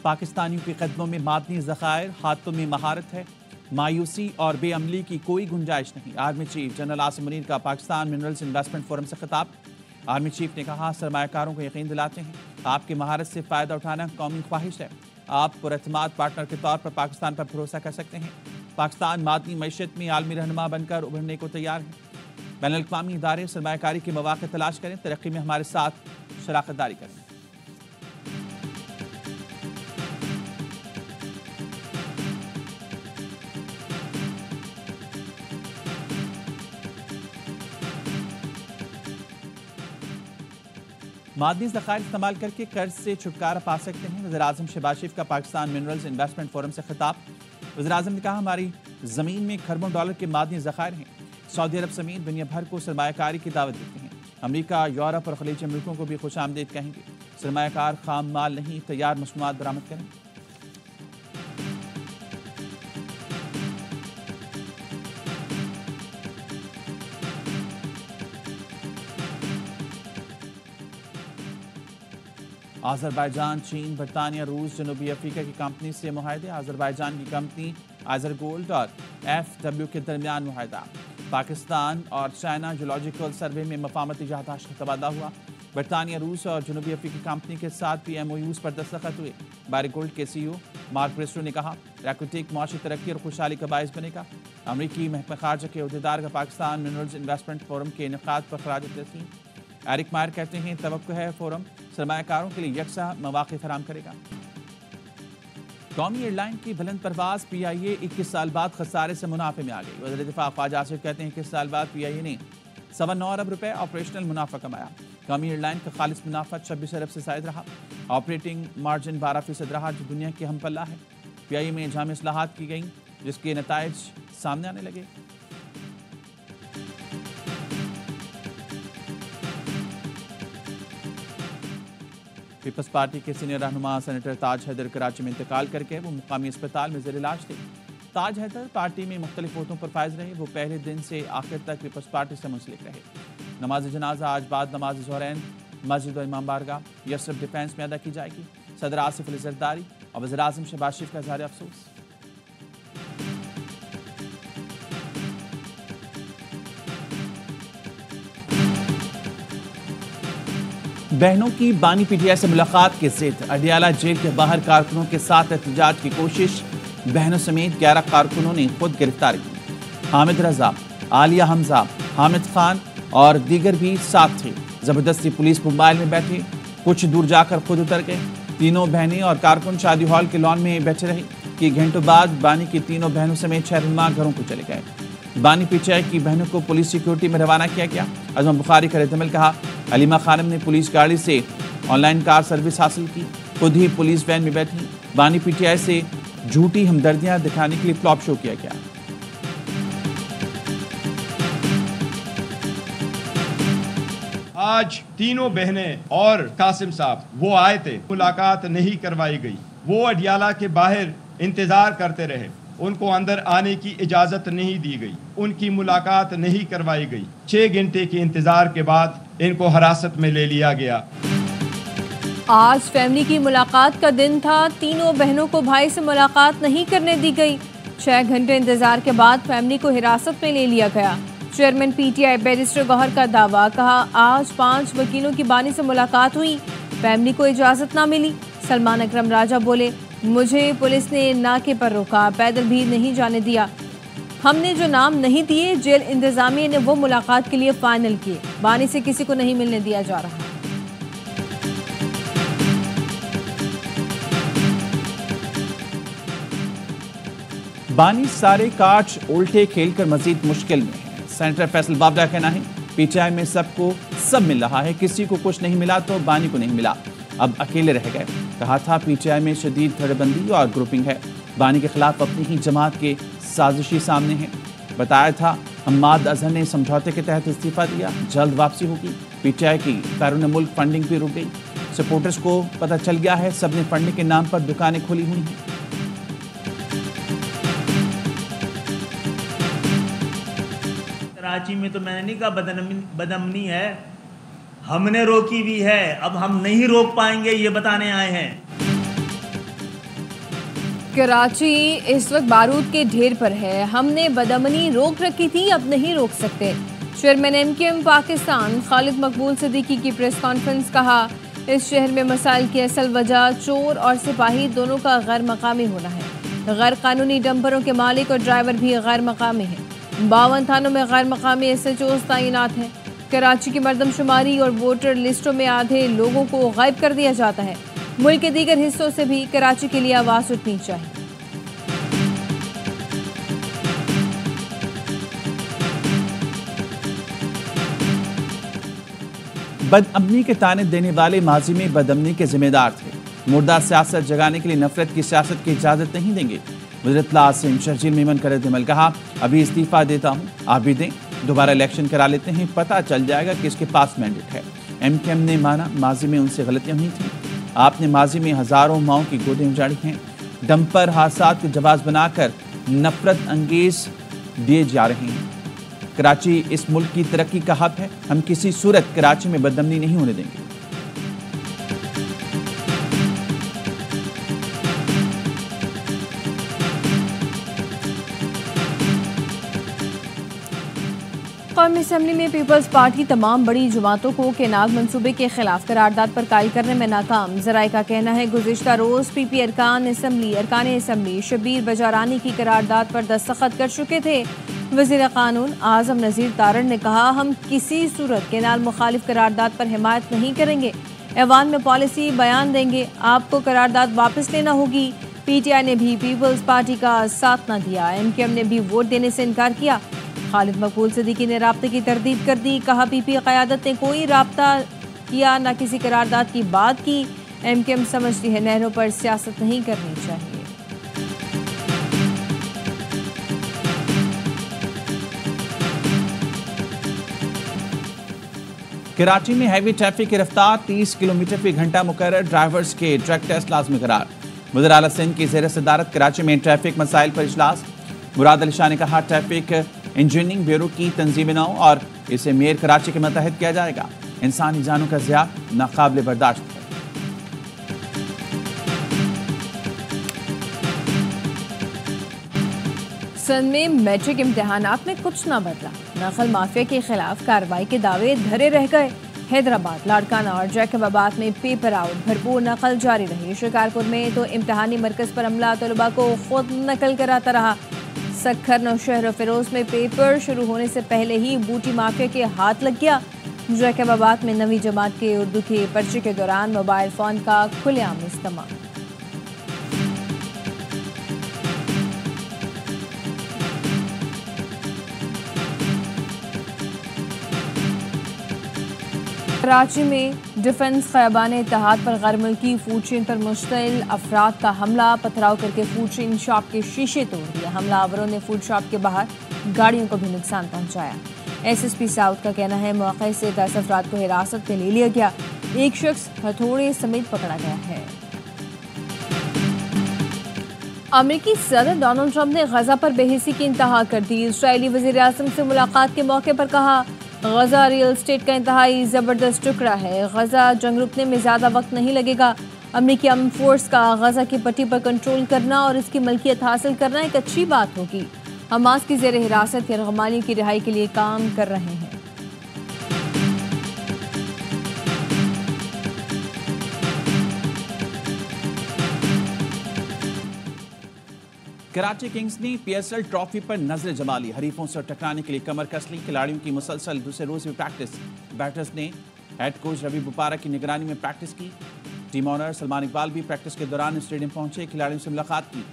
पाकिस्तानियों के कदमों में मादनी ज़खायर, हाथों में महारत है। मायूसी और बेअमली की कोई गुंजाइश नहीं। Army chief general Asim Munir का पाकिस्तान मिनरल्स इन्वेस्टमेंट फोरम से खिताब। आर्मी चीफ ने कहा, सरमायाकारों को यकीन दिलाते हैं आपकी महारत से फ़ायदा उठाना कौमी ख्वाहिश है। आप पुरएतमाद पार्टनर के तौर पर पाकिस्तान पर भरोसा कर सकते हैं। पाकिस्तान मादनी मईशत में आलमी रहनुमा बनकर उभरने को तैयार है। बैनुल-अक़वामी इदारे सरमायाकारी के मौक़े तलाश करें, तरक्की में हमारे साथ शराकत दारी करें। मादनी ज़खायर इस्तेमाल करके कर्ज से छुटकारा पा सकते हैं। वज़ीर-ए-आज़म शहबाज शरीफ का पाकिस्तान मिनरल्स इन्वेस्टमेंट फोरम से खिताब। वज़ीर-ए-आज़म ने कहा, हमारी ज़मीन में खरबों डॉलर के मादनी ज़खायर हैं। सऊदी अरब समेत दुनिया भर को सरमायाकारी की दावत देते हैं। अमेरिका, यूरोप और खलीजी मुल्कों को भी खुशामदीद कहेंगे। सरमायाकार खाम माल नहीं, तैयार मसनूआत बरामद करें। आज़रबाईजान, चीन, बरतानिया, रूस, जनूबी अफ्रीका की कंपनी से मुआहदे। आज़रबाईजान की कंपनी आइजर गोल्ड और FW के दरमियान मुआहदा। पाकिस्तान और चाइना जियोलॉजिकल सर्वे में मफाहमती याददाश्त का तबादला हुआ। बरतानिया, रूस और जनूबी अफ्रीकी कंपनी के साथ भी MOUs पर दस्तखत हुए। बारी गोल्ड के CEO मार्क ब्रिस्टो ने कहा, प्राकृतिक माशी तरक्की और खुशहाली का बायस बनेगा। अमरीकी महकमा खारजा के अहदेदार का पाकिस्तान मिनरल्स इन्वेस्टमेंट फोरम के इनेकाद पर खराज तहसीन। एरिक मायर कहते हैं, तवक्को है फोरम सरमायाकारों के लिए यकसा मौक़े फराहम करेगा। कौमी एयरलाइन की बुलंद परवाज PIA 21 साल बाद खसारे से मुनाफे में आ गई। वज़ीर दिफा ख्वाजा आसिफ कहते हैं, 21 साल बाद PIA ने 9.25 अरब रुपए ऑपरेशनल मुनाफा कमाया। कौमी एयरलाइन का खालिस मुनाफा 26 अरब से ज़ायद रहा। ऑपरेटिंग मार्जिन 12% रहा, जो दुनिया की हम पल्ला है। PIA में जाम इस्लाहात की गई, जिसके नताइज सामने आने लगे। पीपल्स पार्टी के सीनियर रहनुमा सेनेटर ताज हैदर कराची में इंतकाल करके वो मुकामी अस्पताल में ज़ेर इलाज थे। ताज हैदर पार्टी में मुख्तलिफ वोटों पर फायज रहे। वो पहले दिन से आखिर तक पीपल्स पार्टी से मुंसलिक रहे। नमाज जनाजा आज बाद नमाज ज़ोहरैन मस्जिद और इमाम बारगाह यसरफ डिफेंस में अदा की जाएगी। सदर आसिफ अली ज़रदारी और वज़ीर-ए-आज़म शहबाज शरीफ का इज़हार अफसोस। बहनों की बानी PTI से मुलाकात के जिद। अडियाला जेल के बाहर कारकुनों के साथ एहतजाज की कोशिश। बहनों समेत 11 कारकुनों ने खुद गिरफ्तारी की। हामिद रजा, आलिया हमजा, हामिद खान और दीगर भी साथ थे। जबरदस्ती पुलिस मोबाइल में बैठे, कुछ दूर जाकर खुद उतर गए। तीनों बहनें और कारकुन शादी हॉल के लॉन में बैठे रहे कि घंटों बाद बानी की तीनों बहनों समेत 6 रहनुमा घरों को चले गए। बानी PTI की बहनों को पुलिस सिक्योरिटी में रवाना किया गया। अजम बुखारी का रद्दमल कहा, अलीमा खानम ने पुलिस गाड़ी से ऑनलाइन कार सर्विस हासिल की, खुद ही पुलिस वैन में बैठी। बानी PTI से झूठी हमदर्दियां दिखाने के लिए फ्लॉप शो किया गया। आज तीनों बहनें और कासिम साहब वो आए थे, मुलाकात नहीं करवाई गई। वो अडियाला के बाहर इंतजार करते रहे, उनको अंदर आने की इजाजत नहीं दी गई, उनकी मुलाकात नहीं करवाई गई। 6 घंटे के इंतजार के बाद इनको हिरासत में ले लिया गया। आज फैमिली की मुलाकात का दिन था। तीनों बहनों को भाई से मुलाकात नहीं करने दी गई। 6 घंटे इंतजार के बाद फैमिली को हिरासत में ले लिया गया। चेयरमैन PTI बैरिस्टर गौहर का दावा, कहा आज 5 वकीलों की बानी से मुलाकात हुई, फैमिली को इजाजत ना मिली। सलमान अकरम राजा बोले, मुझे पुलिस ने नाके पर रोका, पैदल भी नहीं जाने दिया। हमने जो नाम नहीं दिए, जेल इंतजामिया ने वो मुलाकात के लिए फाइनल किए। बानी से किसी को नहीं मिलने दिया जा रहा। बानी सारे कार्ड्स उल्टे खेलकर मजीद मुश्किल में है। सेनेटर फैसल बाबरा का कहना है, PTI में सबको सब मिल रहा है, किसी को कुछ नहीं मिला तो बानी को नहीं मिला, अब अकेले रह गए। कहा था PTI में शदीद धड़ेबंदी और ग्रुपिंग है, बानी के खिलाफ अपनी ही जमात के साजिशी सामने है। बताया था हम्माद अजहर ने समझौते के तहत इस्तीफा दिया, जल्द वापसी होगी। PTI की बैरून मुल्क फंडिंग भी रुक गई। सपोर्टर्स को पता चल गया है, सबने फंडिंग के नाम पर दुकानें खोली हुई हैं। कराची में तो मैंने नहीं कहा बदअमनी है, हमने रोकी भी है, अब हम नहीं रोक पाएंगे, ये बताने आए हैं। कराची इस वक्त बारूद के ढेर पर है। हमने बदअमनी रोक रखी थी, अब नहीं रोक सकते। चेयरमैन MKM पाकिस्तान खालिद मकबूल सिद्दीकी की प्रेस कॉन्फ्रेंस। कहा, इस शहर में मसाइल की असल वजह चोर और सिपाही दोनों का गैर मकामी होना है। गैर कानूनी डंपरों के मालिक और ड्राइवर भी गैर मकामी हैं। 52 थानों में गैर मकामी SHOs तैनात हैं। कराची की मरदमशुमारी और वोटर लिस्टों में आधे लोगों को गायब कर दिया जाता है। मुल्क के दीगर हिस्सों से भी कराची के लिए आवाज उठनी चाहिए। बदअमनी के ताने देने वाले माजी में बदअमनी के जिम्मेदार थे। मुर्दा सियासत जगाने के लिए नफरत की सियासत की इजाजत नहीं देंगे। वज़ीर इत्तला आसिम शर्जील मेमन का रद्द-ए-अमल। कहा, अभी इस्तीफा देता हूँ, आप भी दें, दोबारा इलेक्शन करा लेते हैं, पता चल जाएगा कि इसके पास मैंडेट है। MKM ने माना माजी में उनसे गलतियां हुई थी। आपने माजी में हजारों माओं की गोदें उजाड़ी हैं। डंपर हादसात को जवाब बनाकर नफरत अंगेज दिए जा रहे हैं। कराची इस मुल्क की तरक्की का हब है। हम किसी सूरत कराची में बदअमनी नहीं होने देंगे। कौमी असम्बली में पीपल्स पार्टी तमाम बड़ी जमातों को केनाग मंसूबे के खिलाफ करारदाद पर कायल करने में नाकाम। ज़राए का कहना है, गुज़िश्ता रोज़ PP अरकान असम्बली शबीर बजारानी की करारदाद पर दस्तखत कर चुके थे। वज़ीर कानून आज़म नज़ीर तारड़ ने कहा, हम किसी सूरत केनाल मुखालिफ करारदाद पर हिमायत नहीं करेंगे। ऐवान में पॉलिसी बयान देंगे, आपको करारदाद वापस लेना होगी। PTI ने भी पीपल्स पार्टी का साथ न दिया। MKM ने भी वोट देने से इनकार किया। खालिद मकबूल सिद्दीकी ने राब्ते की तरदीद कर दी। कहा, PP क़यादत ने कोई राब्ता किया, न किसी करारदाद की बात की। MKM समझती है नहरों पर सियासत नहीं करनी चाहिए। कराची में हैवी ट्रैफिक की रफ्तार 30 किलोमीटर फी घंटा मुकर्रर। ड्राइवर्स के ट्रक टेस्ट लाजमी करार। वज़ीर आला सिंध की ज़ेर सदारत कराची में ट्रैफिक मसाइल पर इजलास। मुराद अली शाह ने कहा, ट्रैफिक इंजीनियरिंग ब्यूरो की तंजीम नौ और इसे मेयर कराची के मतहद किया जाएगा। इंसानी जानों का ज़िया नाकाबिल बर्दाश्त है। सिंध में मैट्रिक इम्तिहानात में कुछ ना बदला। नकल माफिया के खिलाफ कार्रवाई के दावे धरे रह गए। हैदराबाद, लाड़काना और जैकबाबाद में पेपर आउट भरपूर नकल जारी रही। शिकारपुर में तो इम्तिहानी मरकज पर अमला तलबा को खुद नकल कराता रहा। सखर, नौशहर और फिरोज में पेपर शुरू होने से पहले ही बूटी माफिया के हाथ लग गया। जैकबाबाद में 9वीं जमात के उर्दू के पर्चे के दौरान मोबाइल फोन का खुलेआम इस्तेमाल। कराची में डिफेंस ख़याबान इत्तेहाद पर गैर मुल्की फूड चेन पर मुश्तइल अफराद का हमला। पथराव करके फूड चेन शॉप के शीशे तोड़ दिए। हमलावरों ने फूड शॉप के बाहर गाड़ियों को भी नुकसान पहुंचाया। SSP साउथ का कहना है, मौके से 10 अफराद को हिरासत में ले लिया गया। एक शख्स हथौड़े समेत पकड़ा गया है। अमेरिकी सदर डोनाल्ड ट्रंप ने गजा पर बेहिसी की इंतहा कर दी। इजरायली वज़ीर आज़म से मुलाकात के मौके पर कहा, गजा रियल स्टेट का इंतहाई ज़बरदस्त टुकड़ा है। गजा जंग रुकने में ज़्यादा वक्त नहीं लगेगा। अमेरिकी आर्म फोर्स का गजा की पट्टी पर कंट्रोल करना और इसकी मलकियत हासिल करना एक अच्छी बात होगी। हमास की ज़ेर हिरासत यरगमालियों की रिहाई के लिए काम कर रहे हैं। कराची किंग्स ने PSL ट्रॉफी पर नजर जमा ली। हरीफों से टकराने के लिए कमर कस ली। खिलाड़ियों की मुसलसल दूसरे रोज भी प्रैक्टिस। बैटर्स ने हेड कोच रवि बुपारा की निगरानी में प्रैक्टिस की। टीम ऑनर सलमान इकबाल भी प्रैक्टिस के दौरान स्टेडियम पहुंचे, खिलाड़ियों से मुलाकात की।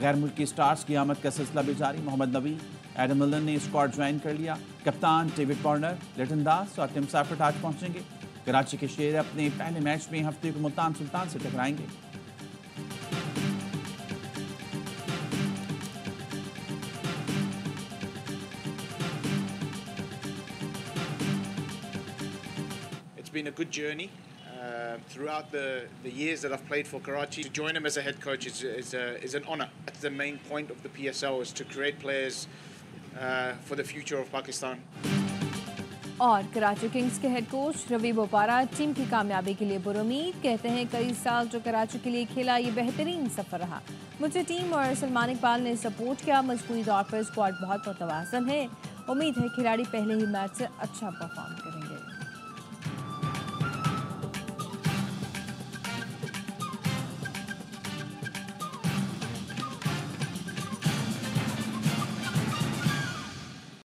गैर मुल्की स्टार्स की आमद का सिलसिला भी जारी। मोहम्मद नबी, एडम मिलन ने स्क्वाड ज्वाइन कर लिया। कप्तान डेविड कॉर्नर, लिटन दास और टिम साफर्ट आज पहुंचेंगे। कराची के शेर अपने पहले मैच में हफ्ते को मुल्तान सुल्तान से टकराएंगे। It's been a good journey throughout the years that I've played for Karachi. To join him as a head coach is an honour. That's the main point of the PSL, is to create players for the future of Pakistan. और Karachi kings के head coach Ravi Bopara team की कामयाबी के लिए पुरुमीद। कहते हैं कई साल जो कराची के लिए खेला ये बेहतरीन सफर रहा। मुझे टीम और सलमान इकबाल ने सपोर्ट किया। मजबूरी तौर पर स्क्वाड बहुत मुतवाज़न है। उम्मीद है खिलाड़ी पहले ही मैच से अच्छा परफॉर्म करेंगे।